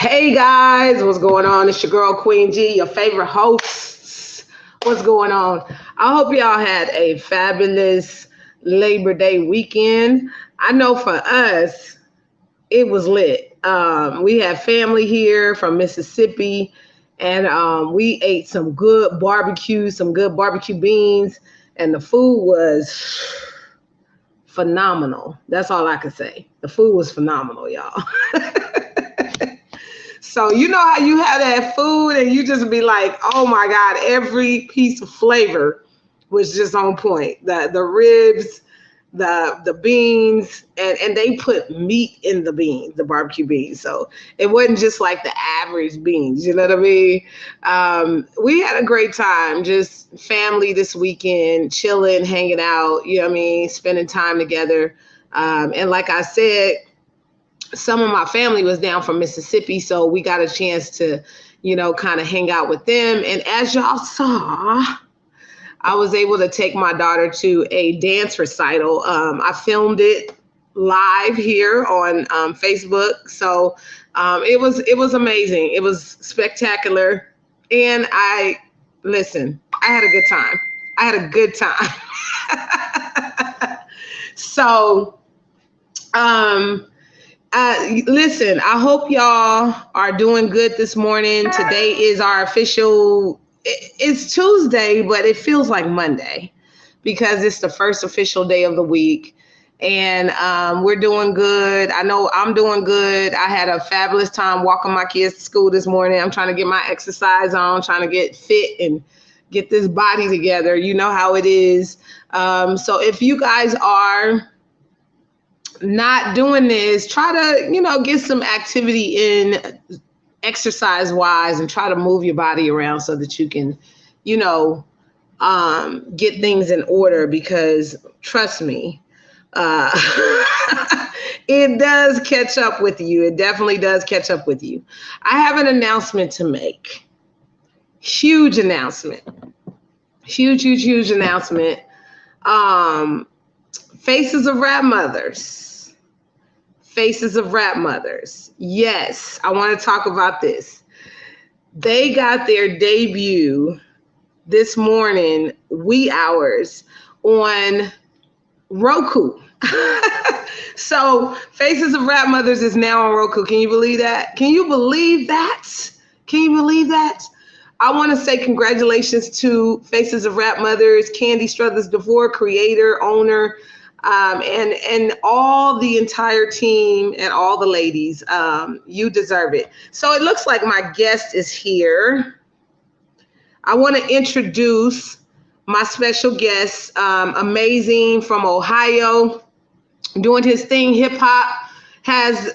Hey guys, what's going on? It's your girl Queen G, your favorite hosts. What's going on? I hope y'all had a fabulous Labor Day weekend. I know for us, it was lit. We had family here from Mississippi, and we ate some good barbecue beans, and the food was phenomenal. That's all I can say. The food was phenomenal, y'all. So you know how you have that food and you just be like, oh my God, every piece of flavor was just on point. The ribs, the beans, and they put meat in the beans, the barbecue beans. So it wasn't just like the average beans, you know what I mean? We had a great time, just family this weekend, chilling, hanging out, you know what I mean, spending time together. And like I said, some of my family was down from Mississippi, so we got a chance to, kind of hang out with them. And as y'all saw, I was able to take my daughter to a dance recital. I filmed it live here on Facebook, so it was amazing. It was spectacular, and I had a good time. I had a good time. So, listen, I hope y'all are doing good this morning. Today is our it's Tuesday, but it feels like Monday because it's the first official day of the week. And we're doing good. I know I'm doing good. I had a fabulous time walking my kids to school this morning. I'm trying to get my exercise on, trying to get fit and get this body together. You know how it is. So if you guys are not doing this, try to, get some activity in exercise wise and try to move your body around so that you can, get things in order, because trust me, it does catch up with you. It definitely does catch up with you. I have an announcement to make. Huge announcement. Huge announcement. Faces of Rap Mothers. Faces of Rap Mothers. Yes, I want to talk about this. They got their debut this morning, wee hours, on Roku. So Faces of Rap Mothers is now on Roku. Can you believe that? Can you believe that? Can you believe that? I want to say congratulations to Faces of Rap Mothers, Candy Struthers DeVore, creator, owner, and all the entire team and all the ladies. You deserve it. So it looks like my guest is here. I want to introduce my special guest, amazing, from Ohio, doing his thing. Hip hop, has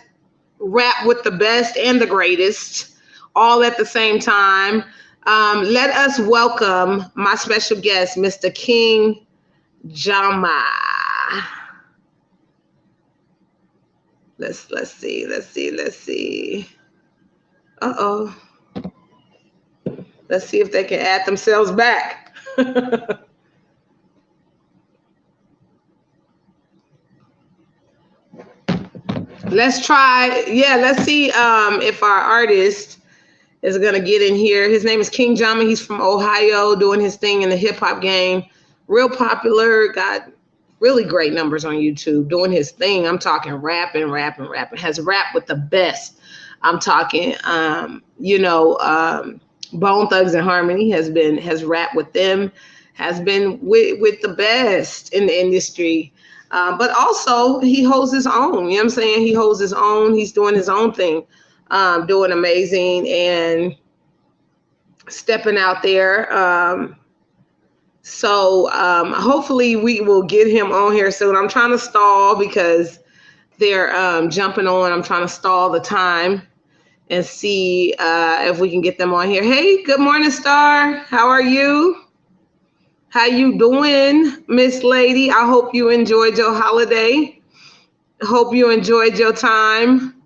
rap with the best and the greatest, all at the same time. Let us welcome my special guest, Mr. King Jamma. Let's see. Uh-oh. Let's see if they can add themselves back. Let's try. Yeah, let's see if our artist is gonna get in here. His name is King Jamma. He's from Ohio, doing his thing in the hip hop game. Real popular, got really great numbers on YouTube, doing his thing. I'm talking rapping. Has rap with the best. I'm talking, Bone Thugs and Harmony has rapped with them, has been with the best in the industry. But also he holds his own, you know what I'm saying? He holds his own, he's doing his own thing, doing amazing and stepping out there. So hopefully we will get him on here soon. I'm trying to stall because they're jumping on. I'm trying to stall the time and see if we can get them on here. Hey, good morning, Star. How are you? How you doing, Miss Lady? I hope you enjoyed your holiday. Hope you enjoyed your time,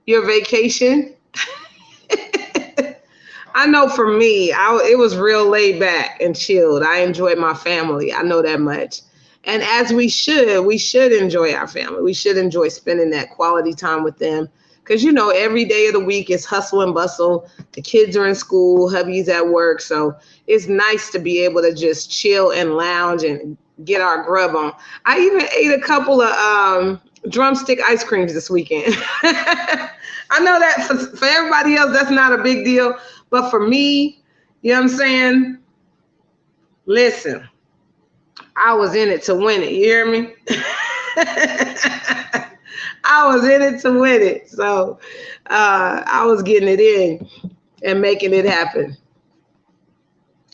your vacation. I know for me, it was real laid back and chilled. I enjoyed my family. I know that much. And as we should enjoy our family. We should enjoy spending that quality time with them, because every day of the week is hustle and bustle. The kids are in school, hubby's at work, so it's nice to be able to just chill and lounge and get our grub on. I even ate a couple of drumstick ice creams this weekend. I know that for everybody else, that's not a big deal, but for me, you know what I'm saying? Listen, I was in it to win it. You hear me? I was in it to win it. So I was getting it in and making it happen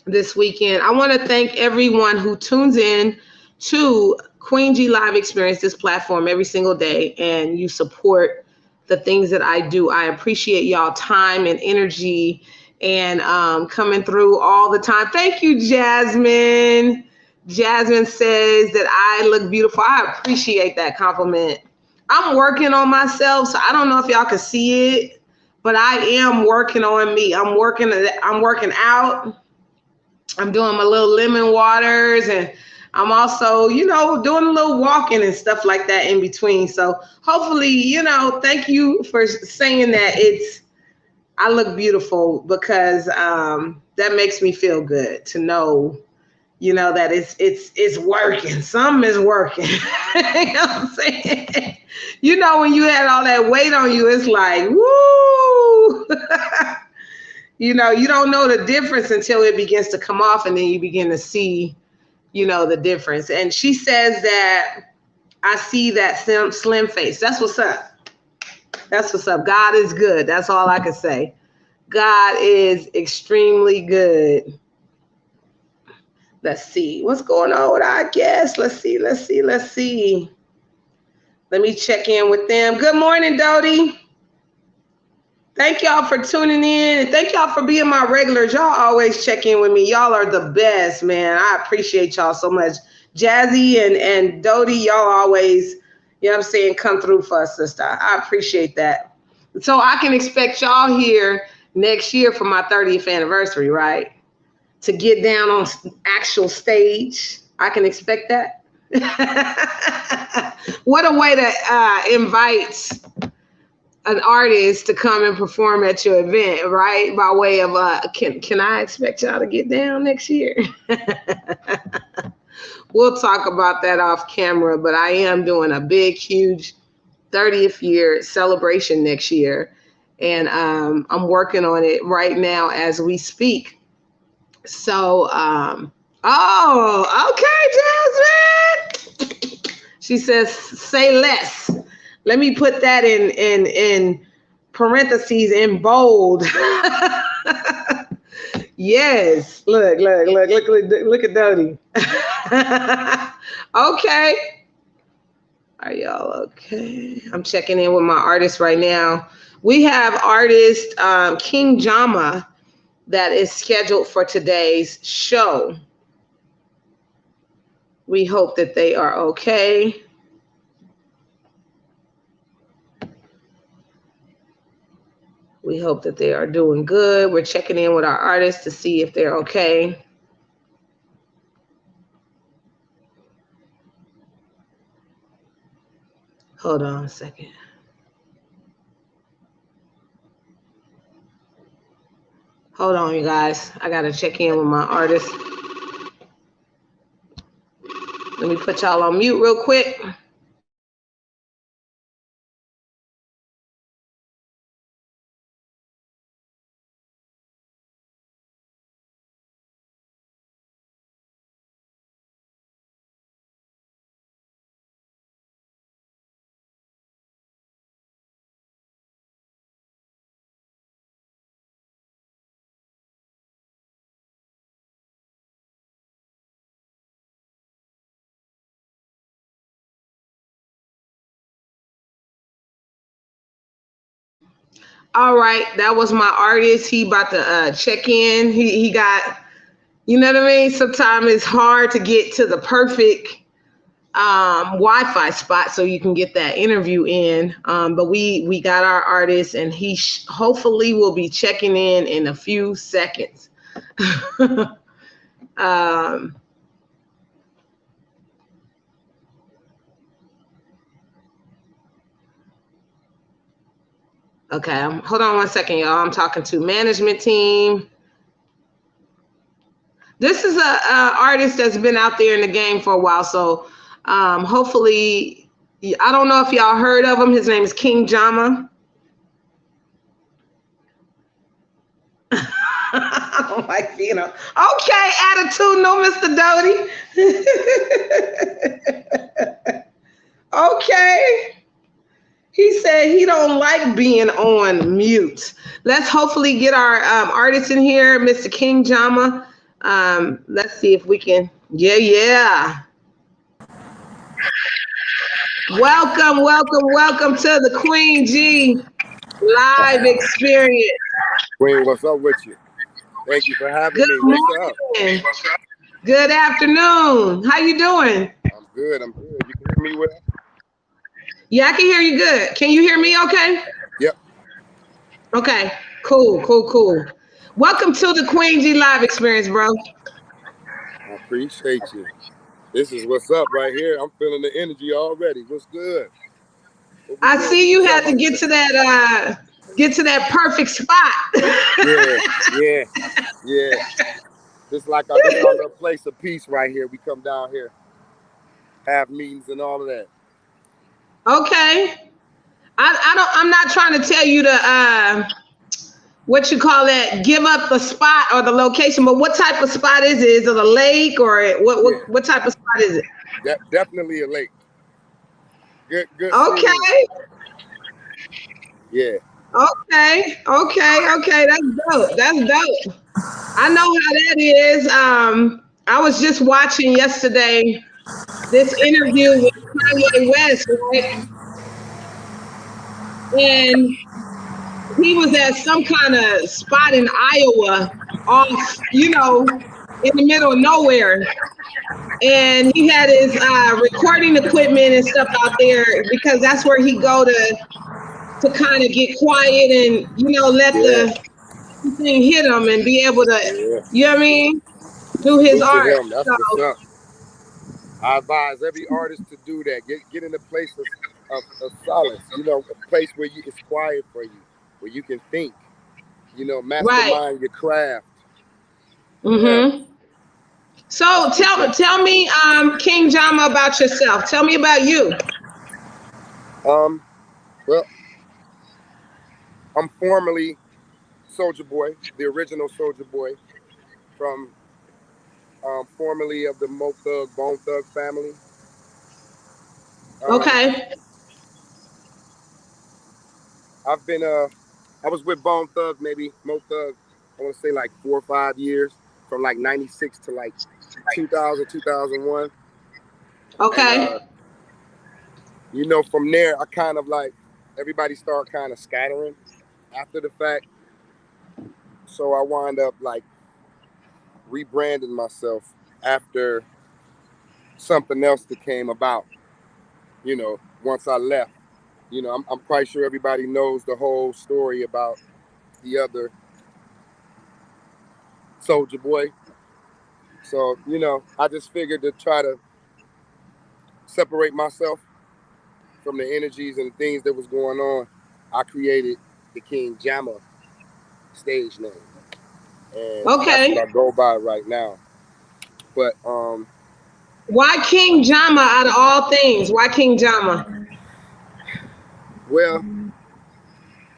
this weekend. I want to thank everyone who tunes in to Queen G Live Experience, this platform, every single day, and you support the things that I do. I appreciate y'all time and energy and coming through all the time. Thank you, Jasmine. Jasmine says that I look beautiful. I appreciate that compliment. I'm working on myself, so I don't know if y'all can see it, but I am working on me. I'm working out. I'm doing my little lemon waters, and I'm also, doing a little walking and stuff like that in between. So hopefully, thank you for saying that I look beautiful, because that makes me feel good to know, that it's working. Something is working. You know what I'm saying? When you had all that weight on you, it's like, woo. You don't know the difference until it begins to come off, and then you begin to see, the difference. And she says that I see that slim face. That's what's up. That's what's up. God is good. That's all I can say. God is extremely good. Let's see what's going on with our guests. Let's see. Let me check in with them. Good morning, Dodie. Thank y'all for tuning in, and thank y'all for being my regulars. Y'all always check in with me. Y'all are the best, man. I appreciate y'all so much. Jazzy and Dodie, y'all always, come through for us, sister. I appreciate that. So I can expect y'all here next year for my 30th anniversary, right? To get down on actual stage. I can expect that. What a way to invite an artist to come and perform at your event, right? By way of, can I expect y'all to get down next year? We'll talk about that off camera, but I am doing a big, huge 30th year celebration next year. And I'm working on it right now as we speak. So, okay, Jasmine. She says, say less. Let me put that in parentheses in bold. Yes. Look at Dodie. Okay. Are y'all okay? I'm checking in with my artist right now. We have artist King Jamma that is scheduled for today's show. We hope that they are okay. We hope that they are doing good. We're checking in with our artists to see if they're okay. Hold on a second. Hold on, you guys. I got to check in with my artist. Let me put y'all on mute real quick. All right, that was my artist. He about to check in. He got, you know what I mean? Sometimes it's hard to get to the perfect Wi-Fi spot so you can get that interview in. But we got our artist, and he hopefully will be checking in a few seconds. Okay, hold on one second, y'all. I'm talking to management team. This is a artist that's been out there in the game for a while, so hopefully, I don't know if y'all heard of him. His name is King Jamma. I don't like being a okay attitude, no, Mr. Doty. Okay. He said he don't like being on mute. Let's hopefully get our artist in here, Mr. King Jamma. Let's see if we can. Yeah. Welcome to the Queen G live experience. Queen, what's up with you? Thank you for having me. What's morning. Up? Good afternoon. How you doing? I'm good. You can hear me well? Yeah, I can hear you good. Can you hear me okay? Yep. Okay, cool. Welcome to the Queen G live experience, bro. I appreciate you. This is what's up right here. I'm feeling the energy already. What's good? I see you had to get to that perfect spot. Yeah. This like our little place of peace right here. We come down here, have meetings and all of that. Okay. I'm not trying to tell you to what you call that, give up the spot or the location, but what type of spot is it? Is it a lake or what type of spot is it? Definitely a lake. Good. Okay. Scene. Yeah. Okay. That's dope. I know how that is. I was just watching yesterday this interview with Kanye West, right? And he was at some kind of spot in Iowa off, in the middle of nowhere. And he had his recording equipment and stuff out there because that's where he go to kind of get quiet and, let the thing hit him and be able to, you know what I mean? Do his art. That's what's up. I advise every artist to do that. Get in a place of solace, a place where it's quiet for you, where you can think, mastermind your craft. Mm-hmm. Yeah. So tell me, King Jamma, about yourself. Tell me about you. Well, I'm formerly Soulja Boy, the original Soulja Boy, from formerly of the Bone Thug family. Okay. I was with Bone Thug, maybe Mo Thug, I want to say like 4 or 5 years, from like 96 to like 2000, 2001. Okay. And, from there, I kind of like, everybody started kind of scattering after the fact. So I wound up like rebranding myself after something else that came about, once I left. I'm quite sure everybody knows the whole story about the other Soulja Boy. So, I just figured to try to separate myself from the energies and the things that was going on. I created the King Jamma stage name. And that's what I go by right now. But why King Jamma out of all things? Why King Jamma? Well,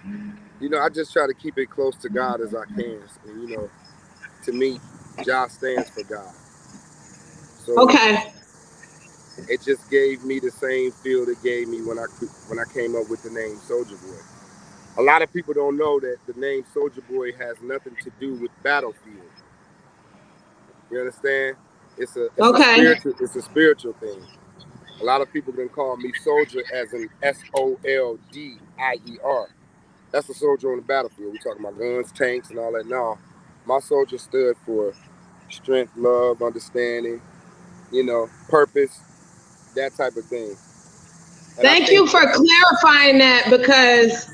I just try to keep it close to God as I can. And, to me, Jah stands for God. So it just gave me the same feel it gave me when I came up with the name Soulja Boy. A lot of people don't know that the name Soulja Boy has nothing to do with battlefield. You understand? It's a spiritual thing. A lot of people can call me soldier as in SOLDIER. That's a soldier on the battlefield. We're talking about guns, tanks, and all that. No, my soldier stood for strength, love, understanding, purpose, that type of thing. And thank you for clarifying that, because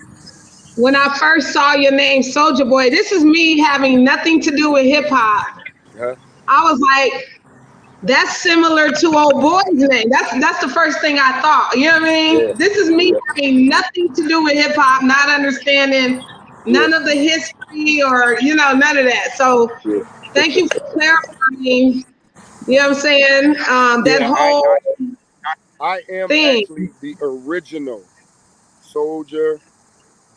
when I first saw your name, Soulja Boy, this is me having nothing to do with hip hop. I was like, That's similar to old boy's name. That's the first thing I thought. You know what I mean? Yeah. This is me having nothing to do with hip hop, not understanding none of the history or none of that. So thank you for clarifying. You know what I'm saying? That whole I am thing. actually the original Soldier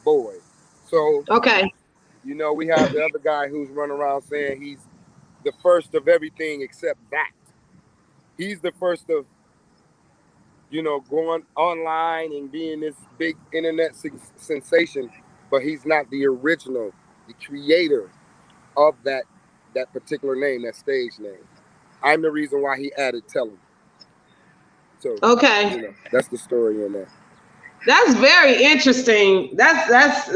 Boy. So Okay. we have the other guy who's running around saying he's the first of everything except that. He's the first of going online and being this big internet sensation, but he's not the original, the creator of that particular name, that stage name. I'm the reason why he added Tell Him. So that's the story in that. That's very interesting. That's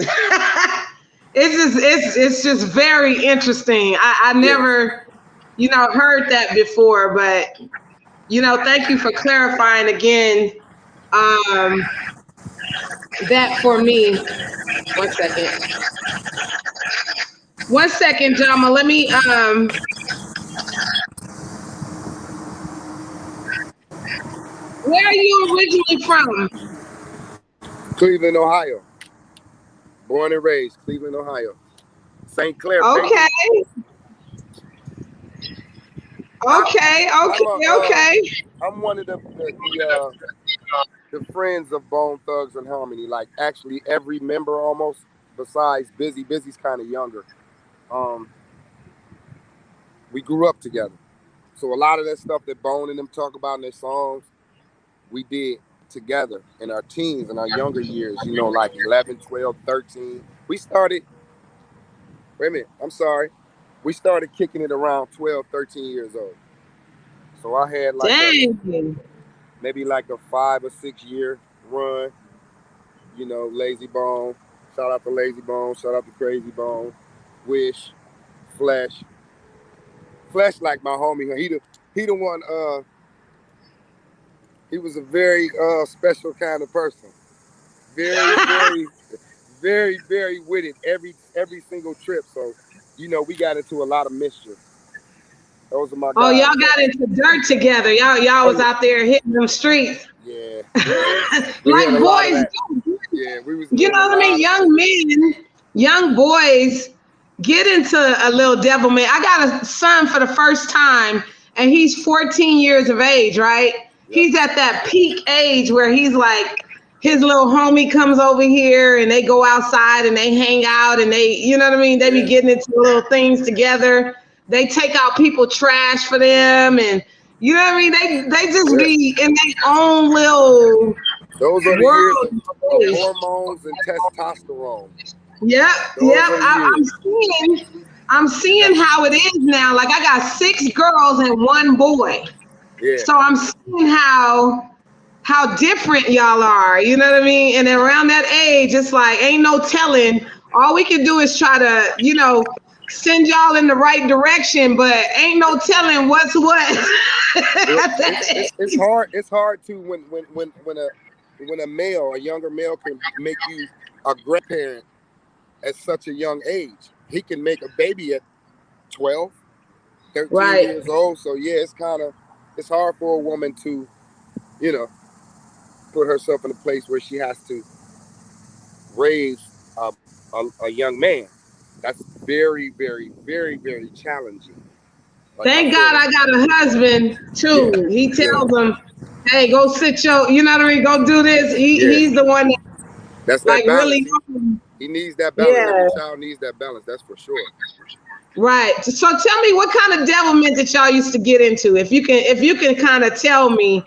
it's just very interesting. I never heard that before, but thank you for clarifying again that for me. 1 second. 1 second, Jamma. Let me where are you originally from? Cleveland, Ohio. Born and raised, Cleveland, Ohio. St. Clair. Okay. Baby. Okay. I'm one of the friends of Bone Thugs and Harmony. Like actually every member almost, besides Busy. Busy's kind of younger. We grew up together. So a lot of that stuff that Bone and them talk about in their songs, we did together in our teens, in our younger years, like 11, 12, 13. We started kicking it around 12, 13 years old. So I had like maybe like a 5 or 6 year run, Lazy Bone. Shout out to Lazy Bone, shout out to Crazy Bone, Wish, Flesh. Flesh like my homie. He the one he was a very special kind of person. Very, very, very, very with it every single trip. So, we got into a lot of mischief. Those are my guys. Oh, y'all got into dirt together. Y'all was out there hitting them streets. Yeah. Like boys. Yeah, we was. You know what I mean? Young men, young boys get into a little devil man. I got a son for the first time, and he's 14 years of age, right? Yep. He's at that peak age where he's like, his little homie comes over here and they go outside and they hang out and they, you know what I mean? They be getting into little things together. They take out people trash for them, and you know what I mean? They just be in their own little those are the years of hormones and testosterone. Yep. I'm seeing how it is now. Like I got 6 girls and 1 boy. Yeah. So I'm seeing how different y'all are. You know what I mean? And around that age, it's like ain't no telling. All we can do is try to, send y'all in the right direction, but ain't no telling what's what. It's hard. It's hard to when a younger male can make you a grandparent at such a young age. He can make a baby at 12, 13 years old. So yeah, it's hard for a woman to, put herself in a place where she has to raise a young man. That's very, very, very, very challenging. Thank God I got a husband too. Yeah. He tells them, "Hey, go sit your, you know what I mean? Go do this." He's the one that's like that really. He needs that balance. Yeah. Every child needs that balance. That's for sure. Right. So tell me, what kind of devilment that y'all used to get into? If you can kind of tell me,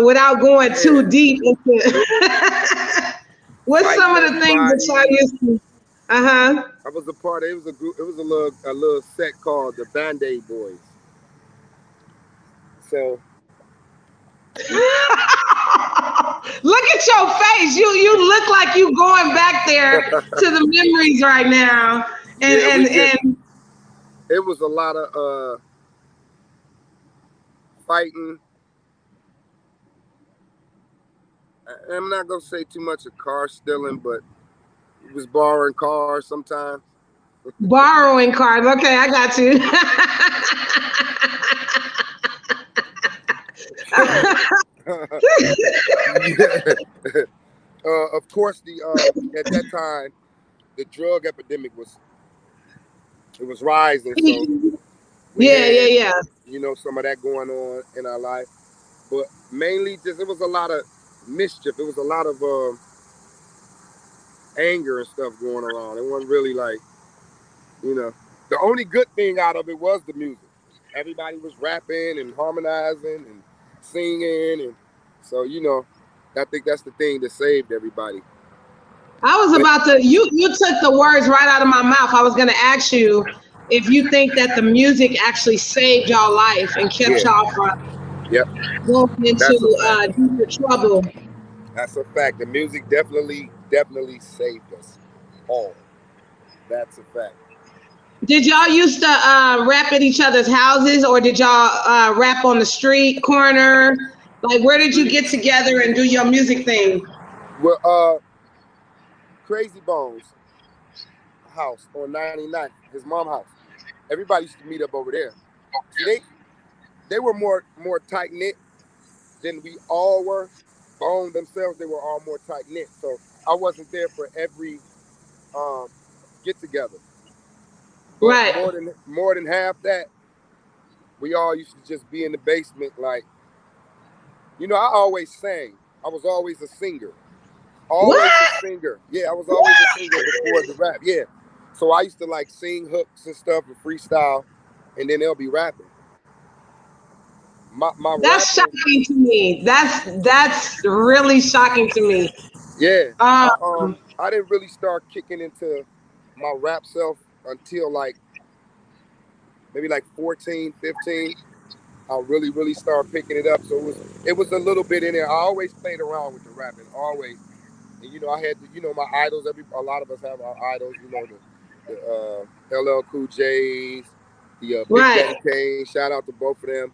without going too deep into, what's some of the things that y'all used to? I was a part of it. Was a group. It was a little sect called the Band-Aid Boys. So look at your face. You look like you going back there to the memories right now. And it was a lot of fighting. I'm not gonna say too much of car stealing, but it was borrowing cars sometimes. Borrowing cars. Okay, I got you. Of course, at that time, the drug epidemic was rising. So we had, you know, some of that going on in our life. But mainly just, it was a lot of mischief. It was a lot of anger and stuff going around. It wasn't really like, you know, the only good thing out of it was the music. Everybody was rapping and harmonizing and singing. And so, you know, I think that's the thing that saved everybody. I was about to, you took the words right out of my mouth. I was going to ask you if you think that the music actually saved y'all life and kept y'all from going into deeper trouble. That's a fact. The music definitely saved us all. That's a fact. Did y'all used to rap at each other's houses, or did y'all rap on the street corner? Like, where did you get together and do your music thing? Well, Crazy Bones house on 99th, his mom's house. Everybody used to meet up over there. See, they were more tight knit than we all were. Bone themselves, they were all more tight knit. So I wasn't there for every get together. But more than half that, we all used to just be in the basement. Like, you know, I always sang. I was always a singer. Always a singer. Yeah, I was always a singer before the rap. Yeah. So I used to like sing hooks and stuff and freestyle, and then they'll be rapping. That's shocking to me. That's really shocking to me. Yeah. I didn't really start kicking into my rap self until like maybe like 14, 15. I really started picking it up. So it was a little bit in there. I always played around with the rapping, always. And you know, I had my idols. A lot of us have our idols. You know, the LL Cool J's, the Big Daddy Kane. Shout out to both of them.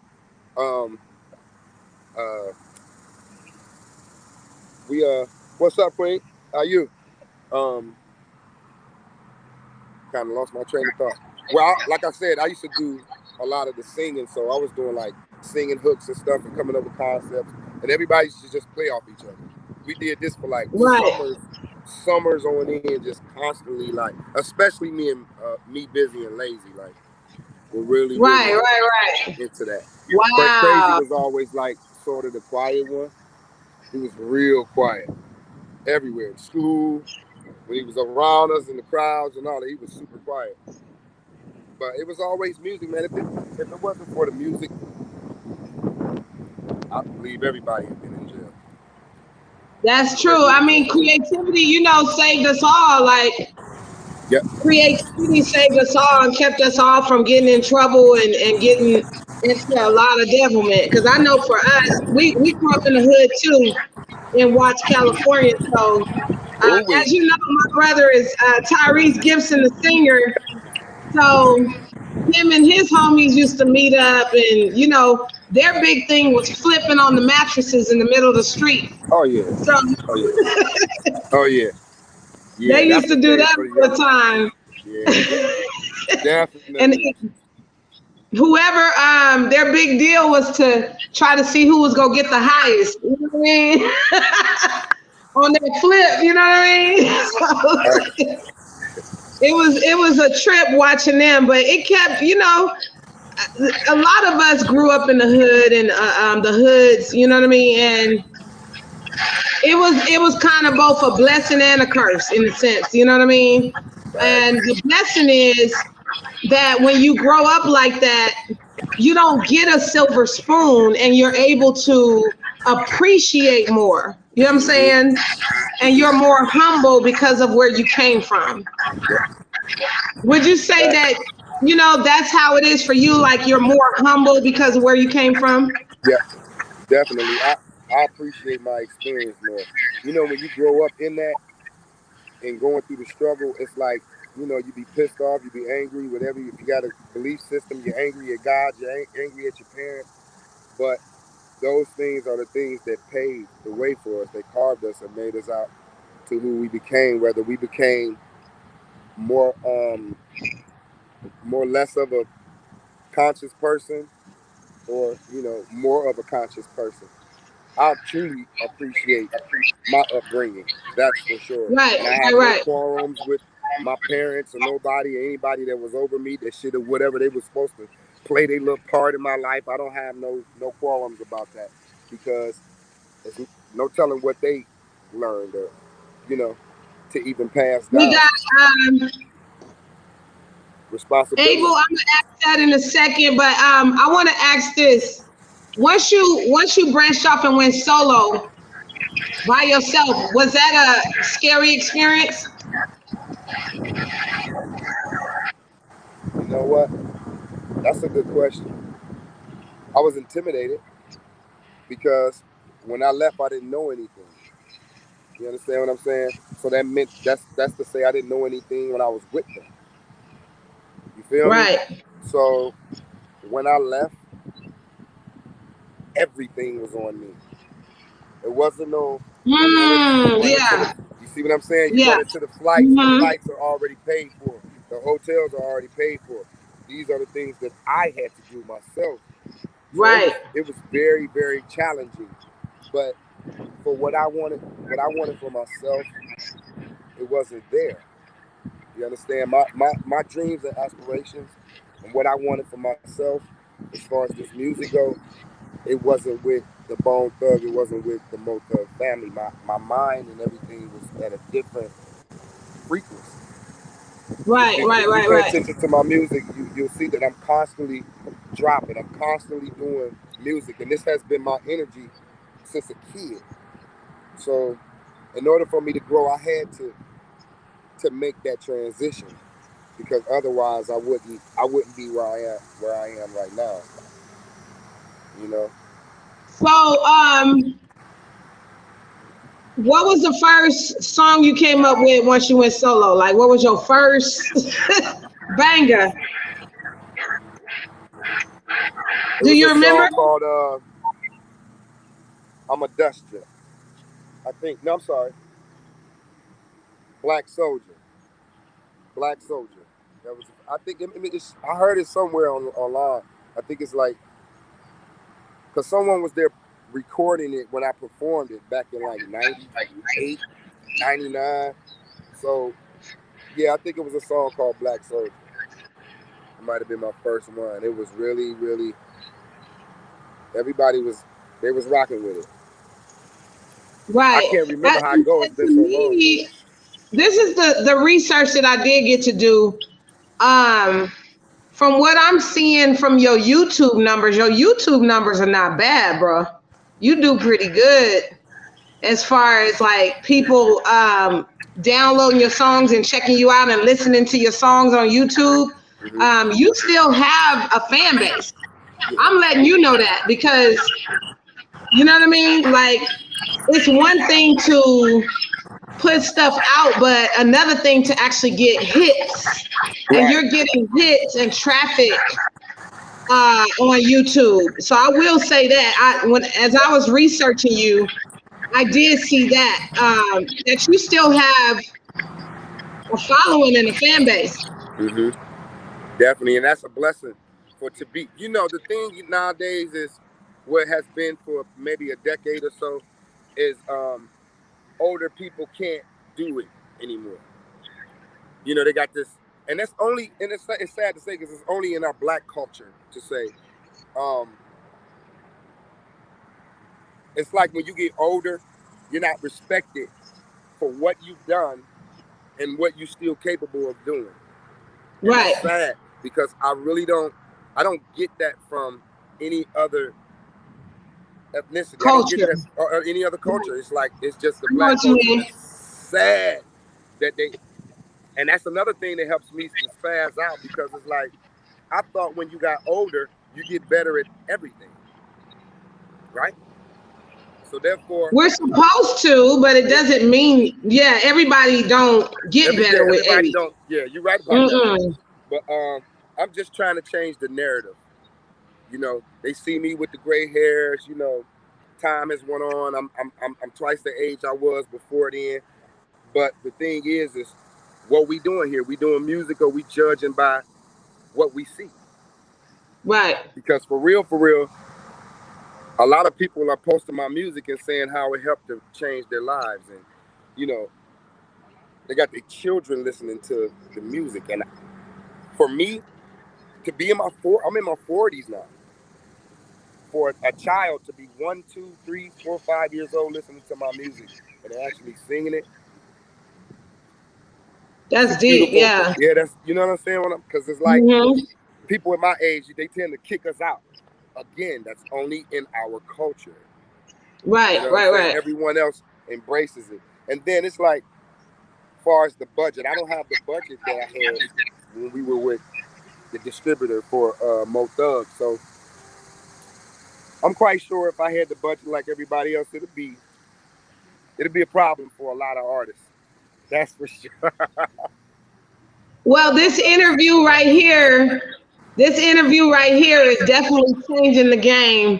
What's up, Queen? How you? Kind of lost my train of thought. Well, like I said, I used to do a lot of the singing, so I was doing like singing hooks and stuff and coming up with concepts, and everybody used to just play off each other. We did this for like summers on end, just constantly, like, especially me Busy and Lazy, like, we're really into that. Wow. But Crazy was always like sort of the quiet one. He was real quiet everywhere, in school, when he was around us in the crowds and all that, he was super quiet. But it was always music, man. If it wasn't for the music, I believe everybody had been in jail. That's true. I mean, creativity, you know, saved us all. Like, creativity saved us all and kept us all from getting in trouble and getting into a lot of devilment. Because I know for us, we grew up in the hood too in Watts, California. So, as you know, my brother is Tyrese Gibson, the singer. So him and his homies used to meet up, and you know, their big thing was flipping on the mattresses in the middle of the street. Oh yeah. So, oh yeah. Yeah, they used to do that all the time. Yeah, definitely. And whoever, their big deal was to try to see who was gonna get the highest. You know what I mean? On that flip, you know what I mean? So, it was a trip watching them, but it kept, you know, a lot of us grew up in the hood and the hoods, you know what I mean, and it was kind of both a blessing and a curse in a sense, you know what I mean? And the blessing is that when you grow up like that, you don't get a silver spoon and you're able to appreciate more. You know what I'm saying? And you're more humble because of where you came from. Would you say that, you know, that's how it is for you? Like, you're more humble because of where you came from? Yeah, definitely. I appreciate my experience more. You know, when you grow up in that and going through the struggle, it's like, you know, you be pissed off, you be angry, whatever. If you got a belief system, you're angry at God, you're angry at your parents. But those things are the things that paved the way for us. They carved us and made us out to who we became, whether we became more less of a conscious person or, you know, more of a conscious person, I truly appreciate my upbringing. That's for sure. Right, And I have no right. quarrels with my parents or anybody that was over me that should have whatever they were supposed to play their little part in my life. I don't have no quarrels about that, because there's no telling what they learned or, you know, to even pass We down got Abel. responsibility. I'm gonna ask that in a second, but I want to ask this. Once you branched off and went solo by yourself, was that a scary experience? You know what? That's a good question. I was intimidated because when I left, I didn't know anything. You understand what I'm saying? So that meant that's to say I didn't know anything when I was with them. You feel me? Right. So when I left, everything was on me. It wasn't no running to Yeah. the. You see what I'm saying? You Yeah. running to the flights. The Mm-hmm. flights are already paid for. The hotels are already paid for. These are the things that I had to do myself. So Right. it was very, very challenging. But for what I wanted for myself, it wasn't there. You understand? My dreams and aspirations and what I wanted for myself, as far as this music go, it wasn't with the Bone Thug. It wasn't with the Mo Thug family. My mind and everything was at a different frequency. Right. Right. If you Right. pay Right. attention to my music, you'll see that I'm constantly dropping. I'm constantly doing music, and this has been my energy since a kid. So, in order for me to grow, I had to make that transition, because otherwise I wouldn't be where I am right now. You know. So, what was the first song you came up with once you went solo? Like, what was your first banger? It Do was you a remember? song called "I'm a Duster." I think. No, I'm sorry. Black Soldier. Black Soldier. That was. I think. I heard it somewhere online. I think it's like, because someone was there recording it when I performed it back in like 98, 99. So yeah, I think it was a song called Black Soldier. It might have been my first one. It was really, really. Everybody was. They was rocking with it. I Right. can't remember how it goes. It's been To so long. me, this is the research that I did get to do. Um, from what I'm seeing from your YouTube numbers are not bad, bro. You do pretty good as far as like people downloading your songs and checking you out and listening to your songs on YouTube. Mm-hmm. You still have a fan base. I'm letting you know that, because you know what I mean? Like, it's one thing to put stuff out, but another thing to actually get hits. And Right. you're getting hits and traffic on YouTube. So I will say that as I was researching you, I did see that you still have a following and a fan base. Mm-hmm. Definitely, and that's a blessing for to be. You know, the thing nowadays is what has been for maybe a decade or so is older people can't do it anymore. You know, they got this, and that's only, and it's sad to say because it's only in our black culture to say. Um, it's like when you get older, you're not respected for what you've done and what you're still capable of doing, and Right. it's sad because I don't get that from any other ethnicity. I don't get Culture. that or any other culture. It's like it's just the I know black what you culture, and mean. it's sad that they. And that's another thing that helps me to spaz out, because it's like I thought when you got older you get better at everything, right? So therefore, We're supposed to, but it doesn't mean, yeah, everybody don't get better with everybody age. don't. Yeah, you're right about that. Mm-mm. But I'm just trying to change the narrative. You know, they see me with the gray hairs. You know, time has went on. I'm twice the age I was before then. But the thing is what we doing here? We doing music, or we judging by what we see? Right. Because for real, a lot of people are posting my music and saying how it helped to change their lives. And, you know, they got their children listening to the music. And for me, to be I'm in my 40s now. For a child to be 1, 2, 3, 4, 5 years old listening to my music and actually singing it. That's deep, yeah. Yeah, that's, you know what I'm saying? Because it's like people at my age, they tend to kick us out. Again, that's only in our culture. Right, you know right. Everyone else embraces it. And then it's like, as far as the budget, I don't have the budget that I had when we were with the distributor for Mo Thug. So I'm quite sure if I had the budget like everybody else, it'd be a problem for a lot of artists. That's for sure. Well, this interview right here is definitely changing the game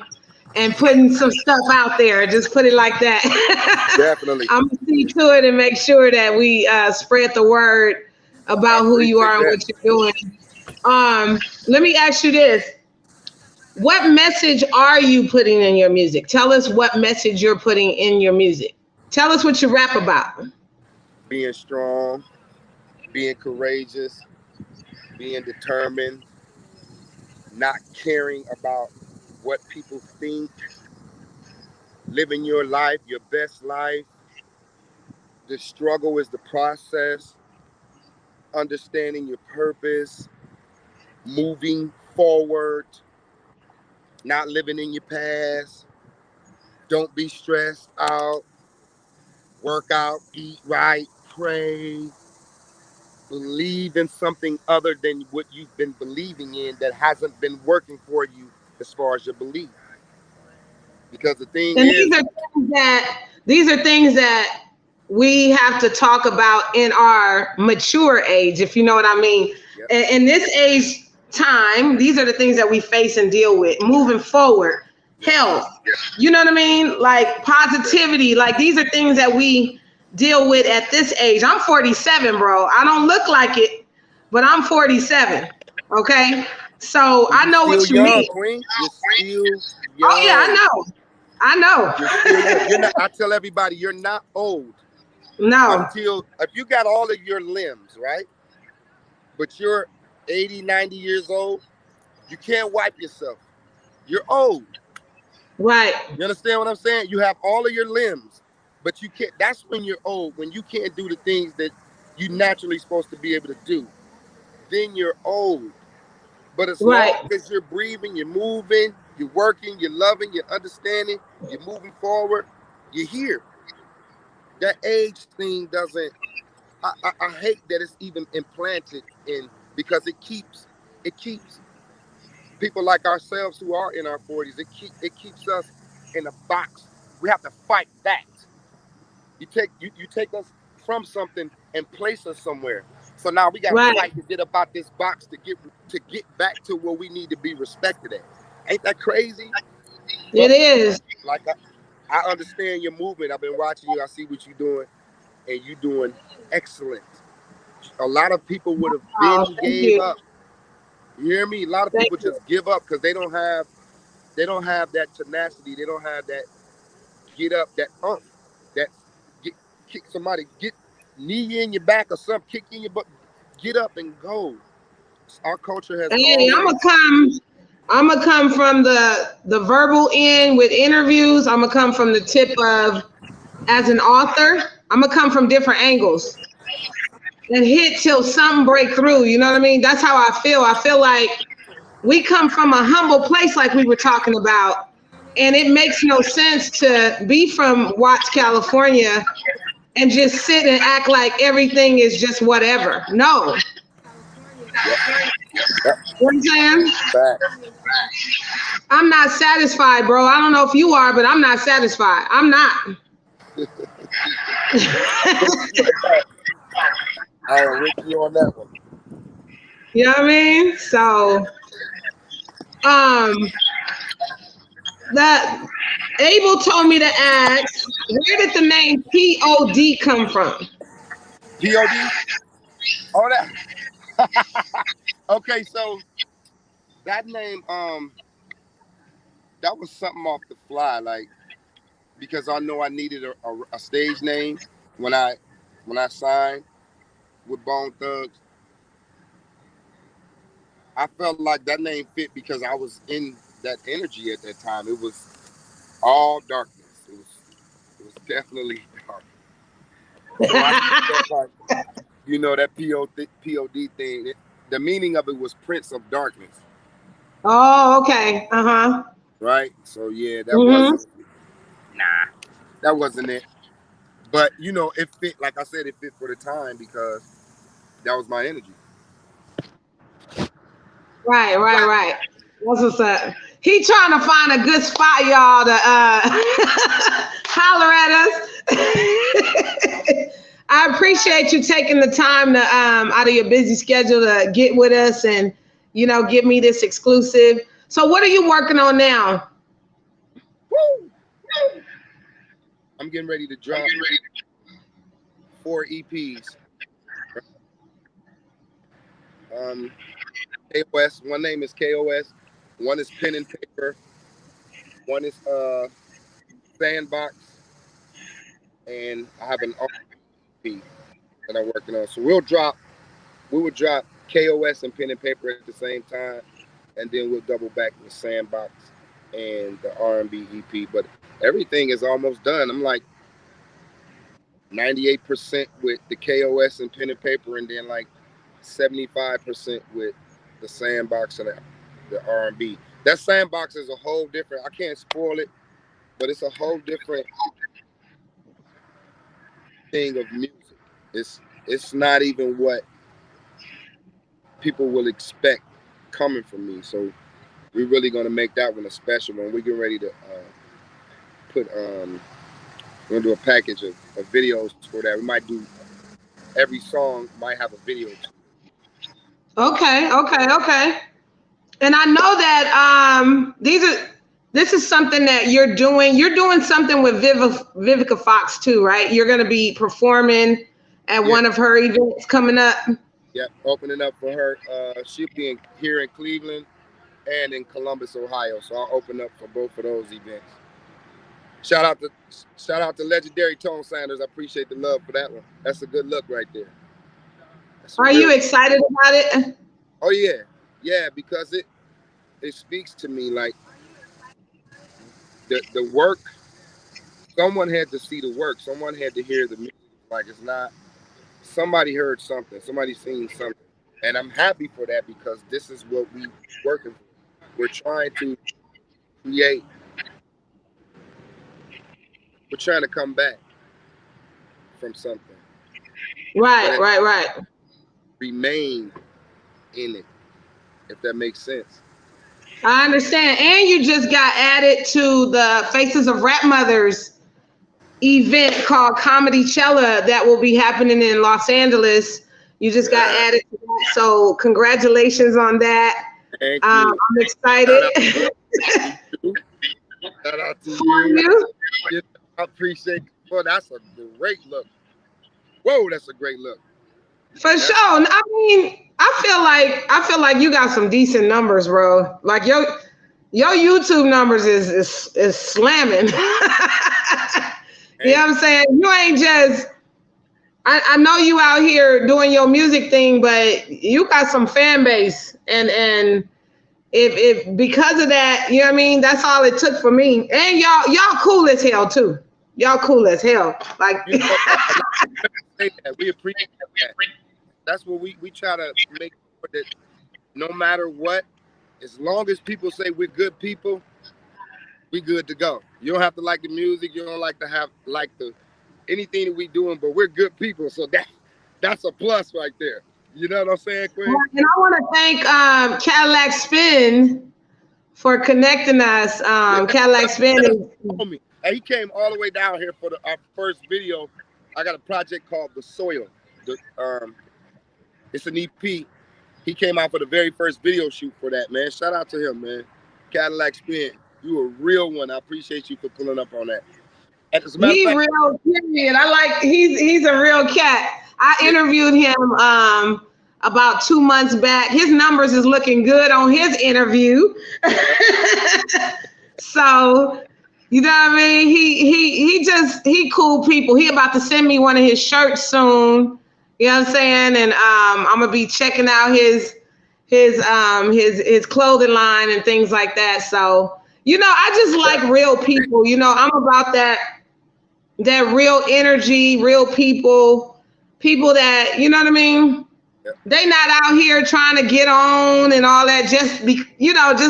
and putting some stuff out there. Just put it like that. Definitely. I'm gonna see to it and make sure that we spread the word about who you are and what you're doing. Let me ask you this. What message are you putting in your music? Tell us what message you're putting in your music. Tell us what you rap about. Being strong, being courageous, being determined, not caring about what people think, living your life, your best life. The struggle is the process, understanding your purpose, moving forward, not living in your past. Don't be stressed out. Work out, eat right, pray. Believe in something other than what you've been believing in that hasn't been working for you as far as your belief. Because the thing And is, these are things that we have to talk about in our mature age, if you know what I mean. Yep. In this age time, these are the things that we face and deal with moving forward. Health, you know what I mean? Like positivity, like these are things that we deal with at this age. I'm 47, bro. I don't look like it, but I'm 47. Okay. So I know what you mean. Queen. You're still young. Oh yeah, I know. You're not, I tell everybody, you're not old. No. Until, if you got all of your limbs, right? But you're 80, 90 years old, you can't wipe yourself. You're old. Right. You understand what I'm saying? You have all of your limbs, but you can't. That's when you're old, when you can't do the things that you naturally supposed to be able to do. Then you're old. But as long as you're breathing, you're moving, you're working, you're loving, you're understanding, you're moving forward, you're here. That age thing doesn't, I hate that it's even implanted in, because it keeps people like ourselves who are in our 40s, it keeps us in a box. We have to fight that. You take us from something and place us somewhere. So now we got to fight to get about this box to get back to where we need to be respected at. Ain't that crazy? It is. Like I understand your movement. I've been watching you. I see what you're doing, and you're doing excellent. A lot of people would have gave up. You hear me? A lot of people just give up because they don't have that tenacity. They don't have that get up, that that kick somebody, get knee in your back or something, kick in your butt, get up and go. Our culture has. Hey, I'm gonna come from the verbal end with interviews. I'm gonna come from the tip of as an author. I'm gonna come from different angles and hit till something break through. You know what I mean? That's how I feel. I feel like we come from a humble place, like we were talking about, and it makes no sense to be from Watts, California, and just sit and act like everything is just whatever. No. What I'm saying? I'm not satisfied, bro. I don't know if you are, but I'm not satisfied. I'm not. I'm with you on that one. You know what I mean? So, that Abel told me to ask, where did the name POD come from? POD? Oh, that. Okay, so That name, that was something off the fly, like, because I know I needed a stage name when I signed with Bone Thugs. I felt like that name fit because I was in that energy at that time. It was all darkness. It was definitely dark. So I felt like, you know, that POD thing. The meaning of it was Prince of Darkness. Oh, okay. Uh-huh. Right? So yeah, that wasn't it. But you know, it fit, like I said, it fit for the time because that was my energy. Right. That's what's up. He trying to find a good spot, y'all, to holler at us. I appreciate you taking the time to out of your busy schedule to get with us and give me this exclusive. So what are you working on now? Woo! I'm getting ready to drop 4 EPs. KOS. One name is KOS. One is Pen and Paper. One is Sandbox. And I have an EP that I'm working on. So we would drop KOS and Pen and Paper at the same time, and then we'll double back with Sandbox and the R&B EP. But everything is almost done. I'm like 98% with the KOS and Pen and Paper, and then like 75% with the Sandbox and the R&B. That Sandbox is a whole different. I can't spoil it, but it's a whole different thing of music. It's not even what people will expect coming from me. So we're really gonna make that one a special one. We're getting ready to put we're gonna do a package of videos for that. We might do every song might have a video. Okay. And I know that this is something that you're doing. You're doing something with Vivica Fox too, right? You're going to be performing at one of her events coming up. Yeah, opening up for her. She'll be here in Cleveland and in Columbus, Ohio. So I'll open up for both of those events. Shout out to legendary Tone Sanders. I appreciate the love for that one. That's a good look right there. Are you excited about it? Oh yeah, because it speaks to me, like the work. Someone had to see the work. Someone had to hear the music. Like, it's not. Somebody heard something. Somebody seen something, and I'm happy for that because this is what we working for. We're trying to create. We're trying to come back from something. Right. Remain in it, if that makes sense. I understand. And you just got added to the Faces of Rap Mothers event called Comedychella that will be happening in Los Angeles. You just got added to that. So congratulations on that. Thank you. I'm excited. Shout out to you. I appreciate it. Well, that's a great look. Whoa, that's a great look. For sure. I mean, I feel like you got some decent numbers, bro. Like your YouTube numbers is slamming. You know what I'm saying? You ain't just. I know you out here doing your music thing, but you got some fan base, and if because of that, you know what I mean. That's all it took for me. And y'all cool as hell too. Y'all cool as hell. Like we appreciate that. That's what we try to make sure that no matter what, as long as people say we're good people, we good to go. You don't have to like the music. You don't like to have like anything that we doing, but we're good people. So that's a plus right there. You know what I'm saying, Queen? And I want to thank Cadillac Spin for connecting us. Cadillac Spin is. He came all the way down here for our first video. I got a project called The Soil. It's an EP. He came out for the very first video shoot for that, man. Shout out to him, man. Cadillac Spin, you a real one. I appreciate you for pulling up on that. He's real, period. I like he's a real cat. I interviewed him about 2 months back. His numbers is looking good on his interview. So, you know what I mean? He cool people. He about to send me one of his shirts soon. You know what I'm saying? And I'm gonna be checking out his clothing line and things like that. So, you know, I just like real people. You know, I'm about that real energy, real people that, you know what I mean? They not out here trying to get on and all that just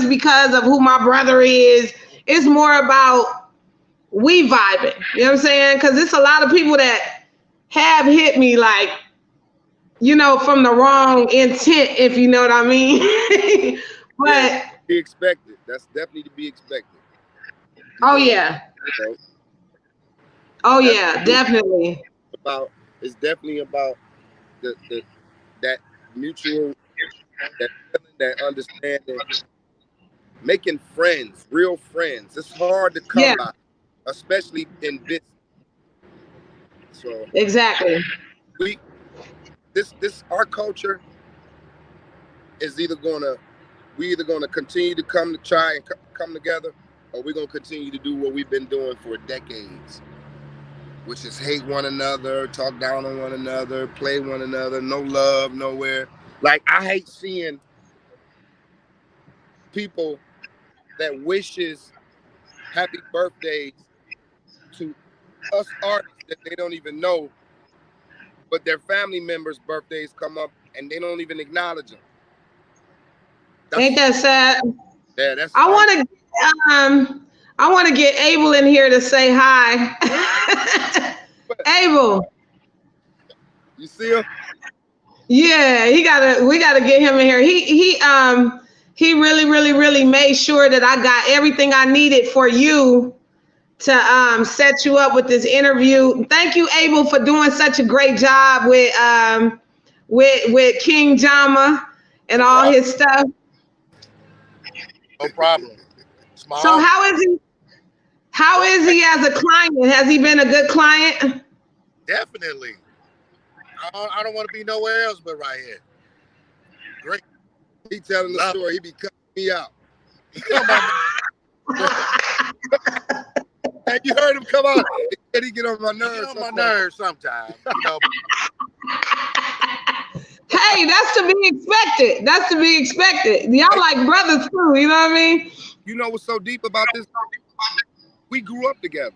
because of who my brother is. It's more about we vibing. You know what I'm saying? Because it's a lot of people that have hit me like, you know, from the wrong intent, if you know what I mean. But yeah, be expected. That's definitely to be expected. Oh yeah. Oh yeah, definitely. It's definitely about that mutual, that feeling, that understanding, making friends, real friends. It's hard to come by, especially in business. So exactly. Our culture is either gonna continue to try and come together, or we're gonna continue to do what we've been doing for decades, which is hate one another, talk down on one another, play one another, no love nowhere. Like, I hate seeing people that wishes happy birthdays to us artists that they don't even know, but their family members' birthdays come up and they don't even acknowledge them. Ain't that sad? Yeah, that's. I want to get Abel in here to say hi. Abel. You see him? Yeah, we gotta get him in here. He really made sure that I got everything I needed for you to set you up with this interview. Thank you, Abel, for doing such a great job with King Jamma and all his stuff. No problem. So how is he? How is he as a client? Has he been a good client? Definitely. I don't want to be nowhere else but right here. Great. He telling the story. He be cutting me out. Have you heard him come out? He get on my nerves. Get on my nerves sometimes. You know. Hey, that's to be expected. That's to be expected. Y'all like brothers too. You know what I mean? You know what's so deep about this? We grew up together.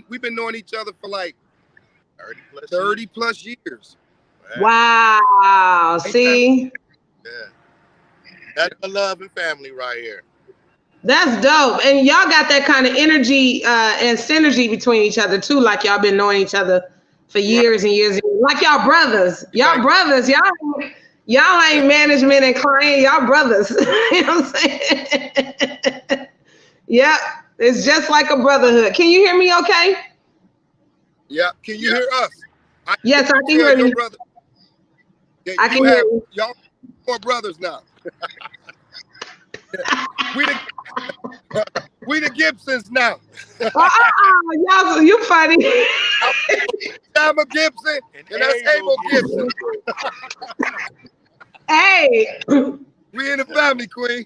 We've been knowing each other for like 30 plus years. Wow. See? Yeah. That's a love and family right here. That's dope. And y'all got that kind of energy and synergy between each other too. Like y'all been knowing each other for years and years. Like y'all brothers. Y'all brothers. Y'all ain't management and client. Y'all brothers. You know what I'm saying? Yep. It's just like a brotherhood. Can you hear me okay? Yeah. Can you hear us? Yes, I can hear you. Brother. I can hear you. Y'all more brothers now. We the Gibsons now. Y'all, you funny. Jamma Gibson and that's Abel Gibson. Hey. We in the family, Queen.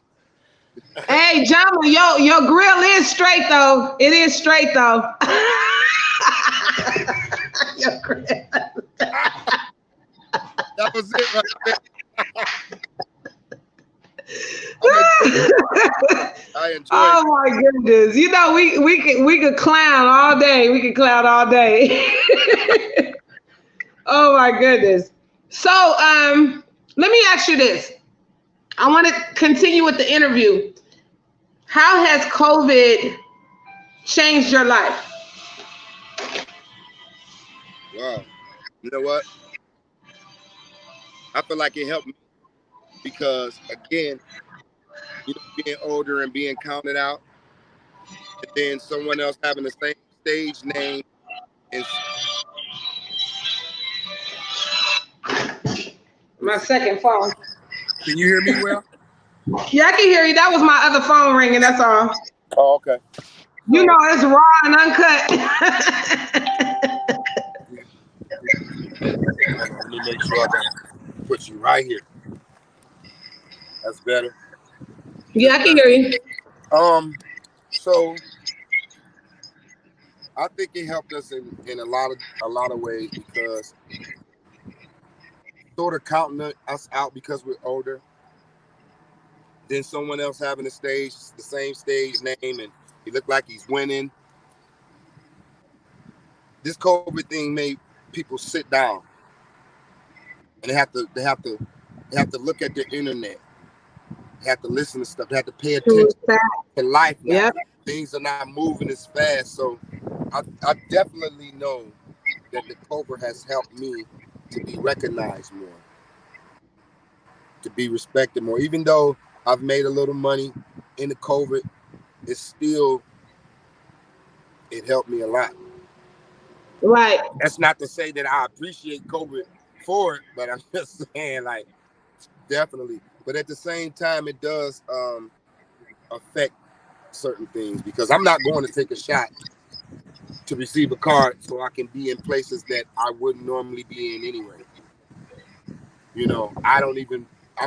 Hey, Jamma, your grill is straight though. It is straight though. Your grill. That was it right there. I enjoy Oh my goodness. You know, we could clown all day. We could clown all day. Oh my goodness. So let me ask you this. I want to continue with the interview. How has COVID changed your life? Wow. You know what? I feel like it helped me because, again, you know, being older and being counted out, and then someone else having the same stage name. And my second phone. Can you hear me well? Yeah, I can hear you. That was my other phone ringing. That's all. Oh, okay. You know, it's raw and uncut. Let me make sure I got put you right here. That's better. Yeah, I can hear you. So I think it helped us in a lot of ways, because sort of counting us out because we're older. Then someone else having the same stage name, and he looked like he's winning. This COVID thing made people sit down, and they have to look at the internet. They have to listen to stuff. They have to pay attention to life now. Yep. Things are not moving as fast. So I definitely know that the COVID has helped me to be recognized more, to be respected more. Even though I've made a little money in the COVID, it helped me a lot. Right. That's not to say that I appreciate COVID for it, but I'm just saying, like, definitely. But at the same time, it does affect certain things, because I'm not going to take a shot to receive a card so I can be in places that I wouldn't normally be in anyway. You know, I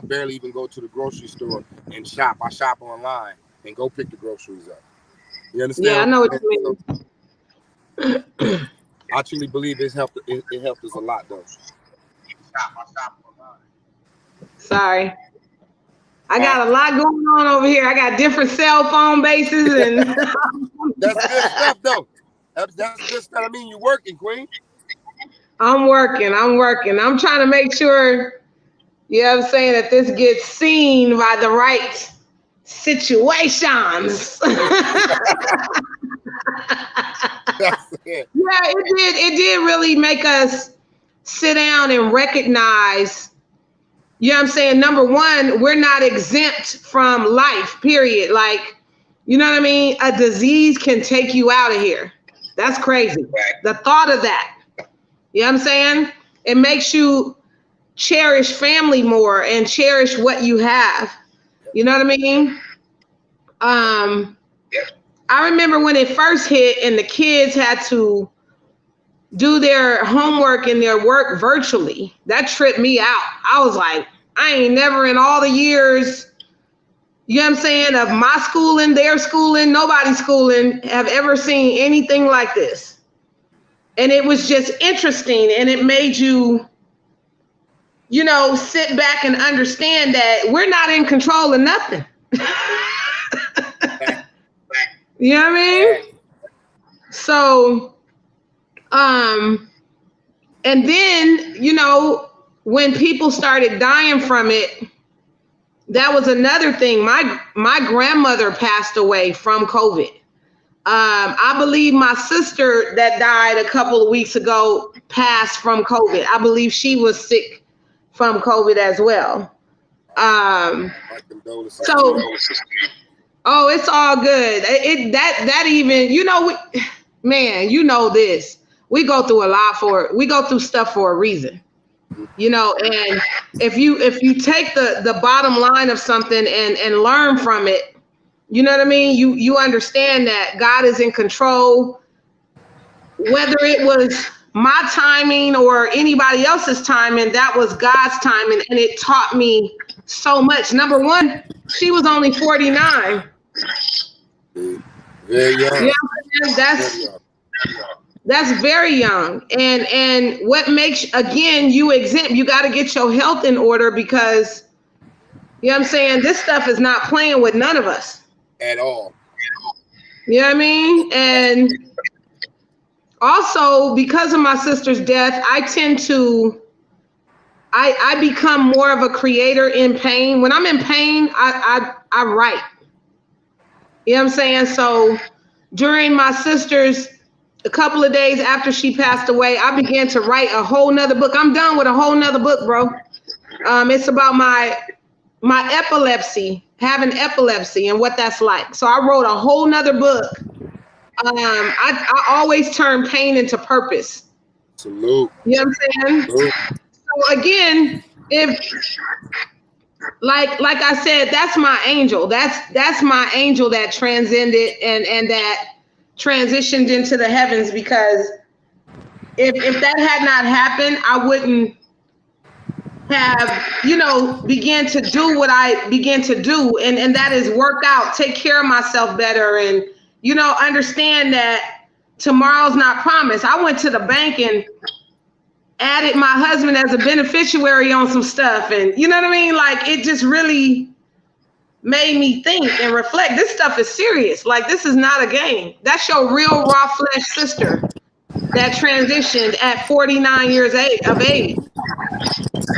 barely even go to the grocery store and shop. I shop online and go pick the groceries up. You understand? Yeah, I know what you mean. So, I truly believe it helped us a lot, though. Sorry. I got a lot going on over here. I got different cell phone bases, and that's good stuff, though. That's good stuff. I mean, you're working, Queen. I'm working. I'm trying to make sure, you know what I'm saying, that this gets seen by the right situations. Yeah, it did really make us sit down and recognize, you know what I'm saying, number one, we're not exempt from life, period. Like, you know what I mean? A disease can take you out of here. That's crazy. The thought of that, you know what I'm saying? It makes you cherish family more and cherish what you have. You know what I mean? I remember when it first hit and the kids had to do their homework and their work virtually. That tripped me out. I was like, I ain't never in all the years, you know what I'm saying, of my schooling, their schooling, nobody's schooling, have ever seen anything like this. And it was just interesting, and it made you, you know, sit back and understand that we're not in control of nothing. You know what I mean? So, and then, you know, when people started dying from it, that was another thing. My grandmother passed away from COVID. I believe my sister that died a couple of weeks ago passed from COVID. I believe she was sick from COVID as well. Oh, it's all good. That even, you know, man, you know this. We go through a lot we go through stuff for a reason. You know, and if you take the bottom line of something and learn from it, you know what I mean? You understand that God is in control, whether it was my timing or anybody else's timing, that was God's timing, and it taught me so much. Number one, she was only 49. Very young. Yeah, that's very young. And what makes, again, you exempt, you got to get your health in order, because, you know what I'm saying, this stuff is not playing with none of us. At all. You know what I mean? And also, because of my sister's death, I tend to, I become more of a creator in pain. When I'm in pain, I write. You know what I'm saying? So during my sister's, a couple of days after she passed away, I began to write a whole nother book. I'm done with a whole nother book, bro. It's about my epilepsy, having epilepsy and what that's like. So I wrote a whole nother book. I always turn pain into purpose. Salute. You know what I'm saying? Salute. So again, if like I said, that's my angel. That's my angel that transcended and that transitioned into the heavens, because if that had not happened, I have, you know, began to do what I began to do, and that is work out, take care of myself better, and, you know, understand that tomorrow's not promised. I went to the bank and added my husband as a beneficiary on some stuff, and you know what I mean? Like, it just really made me think and reflect. This stuff is serious. Like, this is not a game. That's your real raw flesh sister that transitioned at 49 years of age.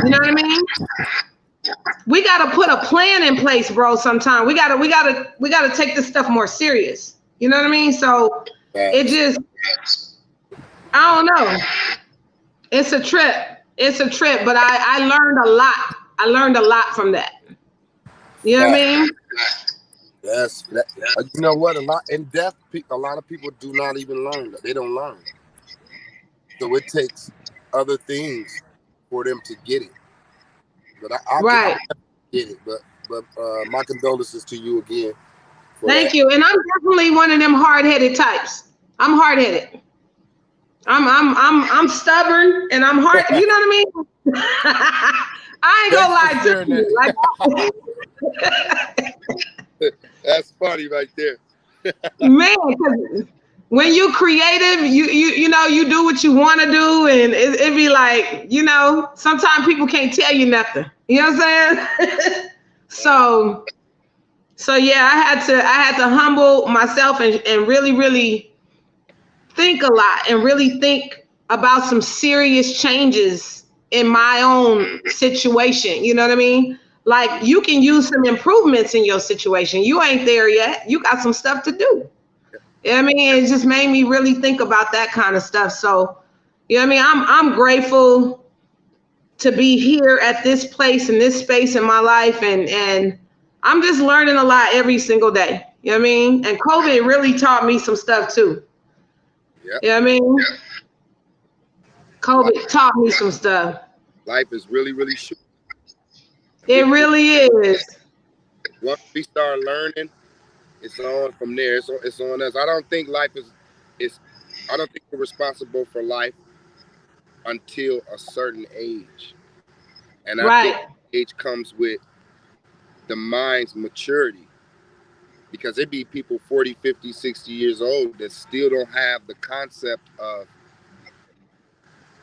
You know what I mean? We got to put a plan in place, bro. Sometime we got to take this stuff more serious. You know what I mean? So it just, I don't know. It's a trip. It's a trip, but I learned a lot. I learned a lot from that. You know what I mean? Yes. You know what? A lot of people do not even learn that. They don't learn. So it takes other things for them to get it. But I get it. But my condolences to you again. Thank you. And I'm definitely one of them hard-headed types. I'm hard-headed. I'm stubborn and I'm hard. You know what I mean? I ain't gonna lie to you. Like, that's funny right there. Man, 'cause when you creative, you know, you do what you want to do, and it be like, you know, sometimes people can't tell you nothing. You know what I'm saying? So yeah, I had to humble myself and really think a lot and really think about some serious changes in my own situation. You know what I mean? Like, you can use some improvements in your situation. You ain't there yet. You got some stuff to do. You know what I mean? It just made me really think about that kind of stuff. So, you know what I mean? I'm grateful to be here at this place, in this space in my life. And I'm just learning a lot every single day. You know what I mean? And COVID really taught me some stuff too. Yep. You know what I mean? COVID taught me some stuff. Life is really, really short. It really is. Once we start learning, it's on from there. It's on us. I don't think I don't think we're responsible for life until a certain age. And I think age comes with the mind's maturity. Because it be people 40, 50, 60 years old that still don't have the concept of,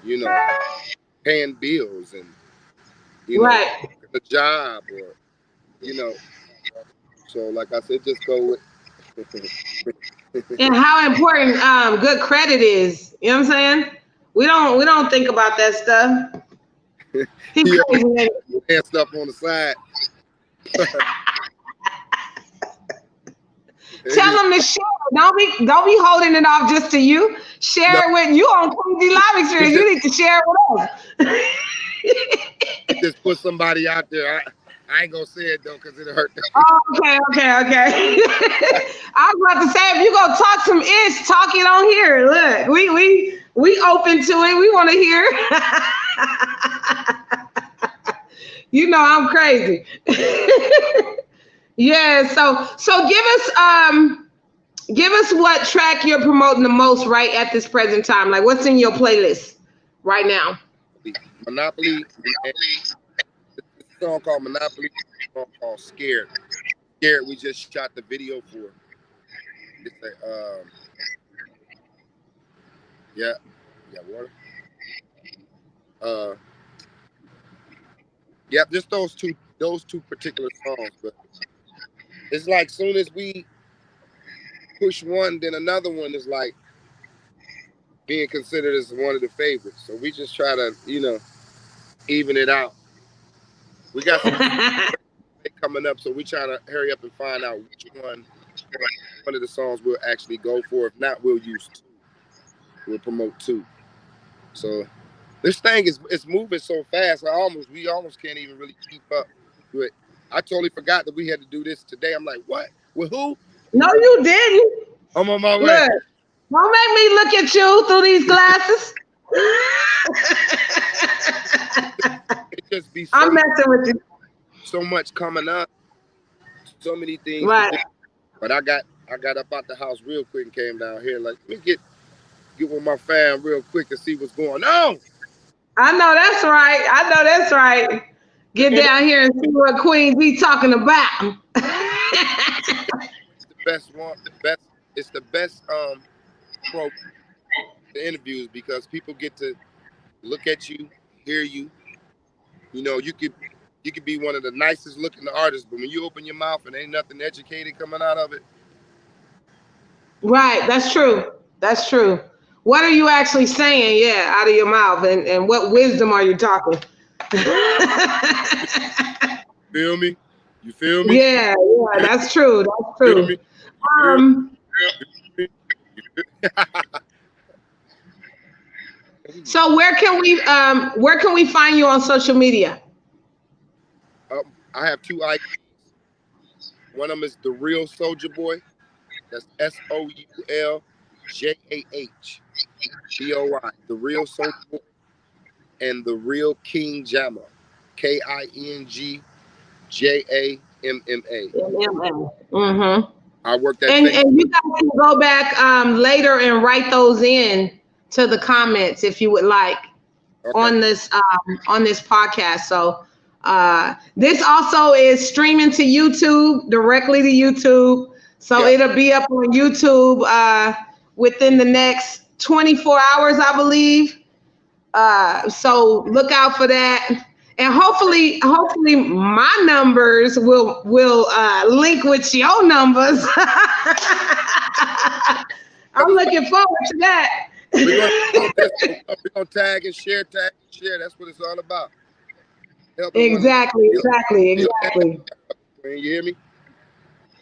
you know, paying bills and, you know, a job, or, you know. So like I said, just go with and how important good credit is. You know what I'm saying? We don't think about that stuff. And stuff on the side. Tell them to share. Don't be holding it off just to you. Share it with you on Queen Live Experience. You need to share it with us. Just put somebody out there. I ain't gonna say it though, because it'll hurt. Oh, okay. I was about to say, if you gonna talk some ish, talk it on here. Look, we open to it. We want to hear. You know I'm crazy. Yeah. So give us what track you're promoting the most right at this present time. Like, what's in your playlist right now? Monopoly. A song called Monopoly, a song called Scared. Scared, we just shot the video for. It's water. Just those two particular songs. But it's like, soon as we push one, then another one is like being considered as one of the favorites. So we just try to, you know, even it out. We got some coming up, so we try to hurry up and find out which one of the songs we'll actually go for. If not, we'll use two. We'll promote two. So this thing is moving so fast. We almost can't even really keep up with it. I totally forgot that we had to do this today. I'm like, what? With who? No, you didn't. I'm on my way. Look, don't make me look at you through these glasses. It just be I'm messing with you. So much coming up, so many things. Right. But I got up out the house real quick and came down here. Like, let me get with my fam real quick and see what's going on. I know that's right. I know that's right. Get down here and see what Queen be talking about. It's the best one. It's the best pro the interviews because people get to look at you, hear you. You know, you could be one of the nicest looking artists, but when you open your mouth and ain't nothing educated coming out of it. Right, that's true. That's true. What are you actually saying? Yeah, out of your mouth, and what wisdom are you talking? Feel me? You feel me? Yeah, yeah, that's true. That's Feel me? true. Um, so where can we find you on social media? I have two IDs. One of them is The Real Soldier Boy. That's SOULJAHBOY. The Real Soldier Boy. And The Real King Jamma. KINGJAMMA. Mm-hmm. I work that And Facebook. you guys can go back later and write those in to the comments if you would like on this podcast. So this also is streaming to YouTube, directly to YouTube. So it'll be up on YouTube within the next 24 hours, I believe. So look out for that. And hopefully my numbers will link with your numbers. I'm looking forward to that. We're gonna tag and share. That's what it's all about. Exactly. You hear me?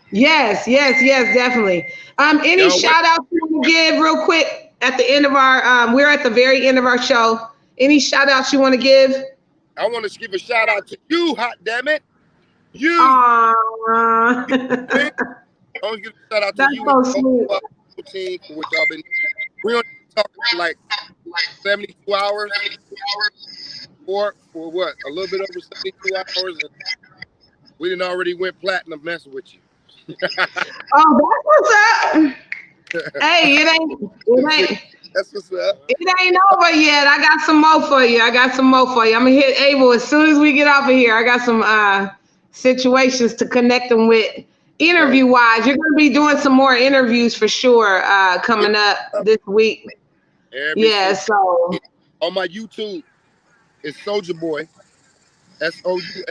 Yes, definitely. Any shout outs you want to give real quick at the end of our we're at the very end of our show. Any shout outs you want to give? I want to give a shout out to you, hot damn it. You. I want to give a shout out to you and the whole team for what y'all been. We only talking for like 72 hours. For what? A little bit over 72 hours. And we didn't already went platinum messing with you. Oh, that's what's up. Hey, it ain't. That's what's up. It ain't over yet. I got some more for you. I'm gonna hit Abel as soon as we get off of here. I got some situations to connect them with. Interview wise, you're gonna be doing some more interviews for sure coming up this week. So on my YouTube, it's Soulja Boy, SOULJAHBOY,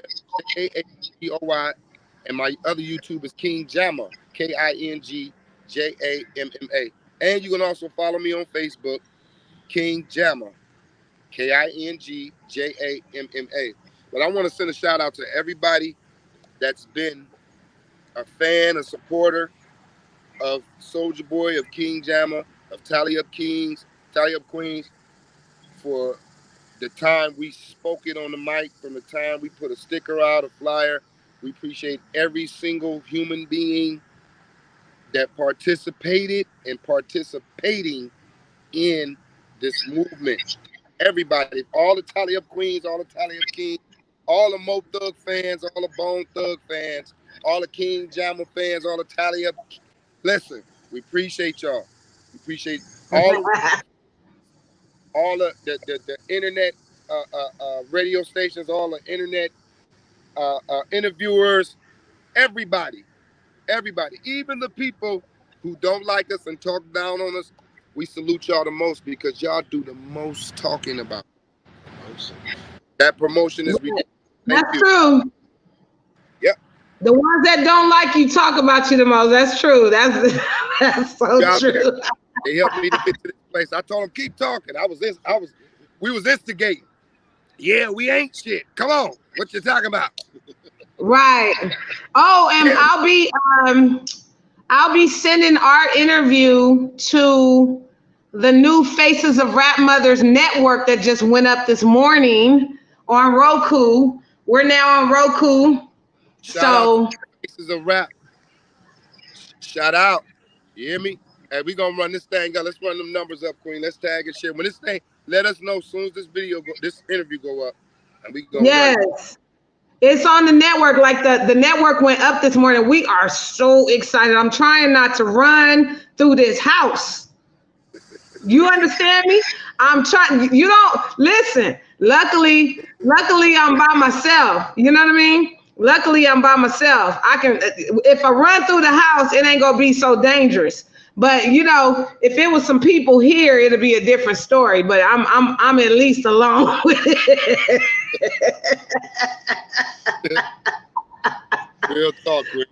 and my other YouTube is King Jamma, KINGJAMMA. And you can also follow me on Facebook, King Jamma, KINGJAMMA. But I want to send a shout out to everybody that's been a fan, a supporter of Soulja Boy, of King Jamma, of Tally Up Kings, Tally Up Queens, for the time we spoke it on the mic, from the time we put a sticker out, a flyer. We appreciate every single human being that participated and participating in this movement. Everybody, all the Tally Up Queens, all the Tally Up Kings, all the Mo Thug fans, all the Bone Thug fans, all the King Jamma fans, all the Tally Up. Listen, we appreciate y'all. We appreciate all the internet radio stations, all the internet interviewers, everybody, even the people who don't like us and talk down on us. We salute y'all the most because y'all do the most talking about. That promotion is ridiculous. That's true. Yep. The ones that don't like you talk about you the most. That's true. That's so true. They helped me to get to this place. I told them, keep talking. We was instigating. Yeah, we ain't shit. Come on. What you talking about? Right. Oh, and I'll be sending our interview to the new Faces of Rap Mothers network that just went up this morning on Roku. We're now on Roku. Shout out to Faces of Rap. Shout out. You hear me? Hey, we gonna run this thing up. Let's run them numbers up, Queen. Let's tag and share. When this thing, let us know as soon as this interview go up, and we go. Yes. It's on the network. Like the network went up this morning. We are so excited. I'm trying not to run through this house. You understand me? I'm trying. You don't listen. Luckily, I'm by myself. You know what I mean? Luckily, I'm by myself. I can, if I run through the house, it ain't gonna be so dangerous. But you know, if it was some people here, it'd be a different story. But I'm at least alone with it. Real talk, Chris.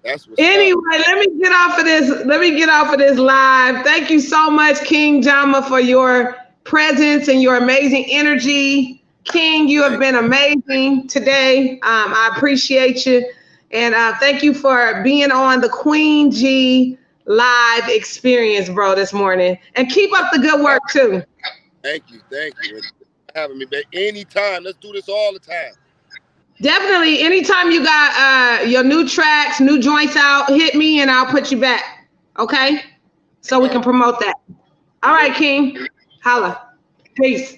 That's what's Anyway, up. let me get off of this. Let me get off of this live. Thank you so much, King Jamma, for your presence and your amazing energy. King, you have been amazing today. I appreciate you. And thank you for being on the Queen G live experience, bro, this morning. And keep up the good work, too. Thank you. Thank you for having me back. Anytime. Let's do this all the time. Definitely. Anytime you got your new tracks, new joints out, hit me and I'll put you back. Okay? So we can promote that. All right, King. Holla. Peace.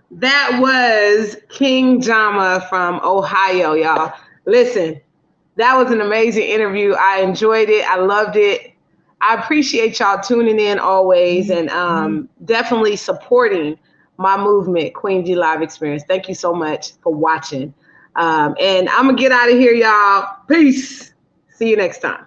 That was King Jamma from Ohio, y'all. Listen, that was an amazing interview. I enjoyed it. I loved it. I appreciate y'all tuning in always and definitely supporting my movement, Queen G Live Experience. Thank you so much for watching. And I'm going to get out of here, y'all. Peace. See you next time.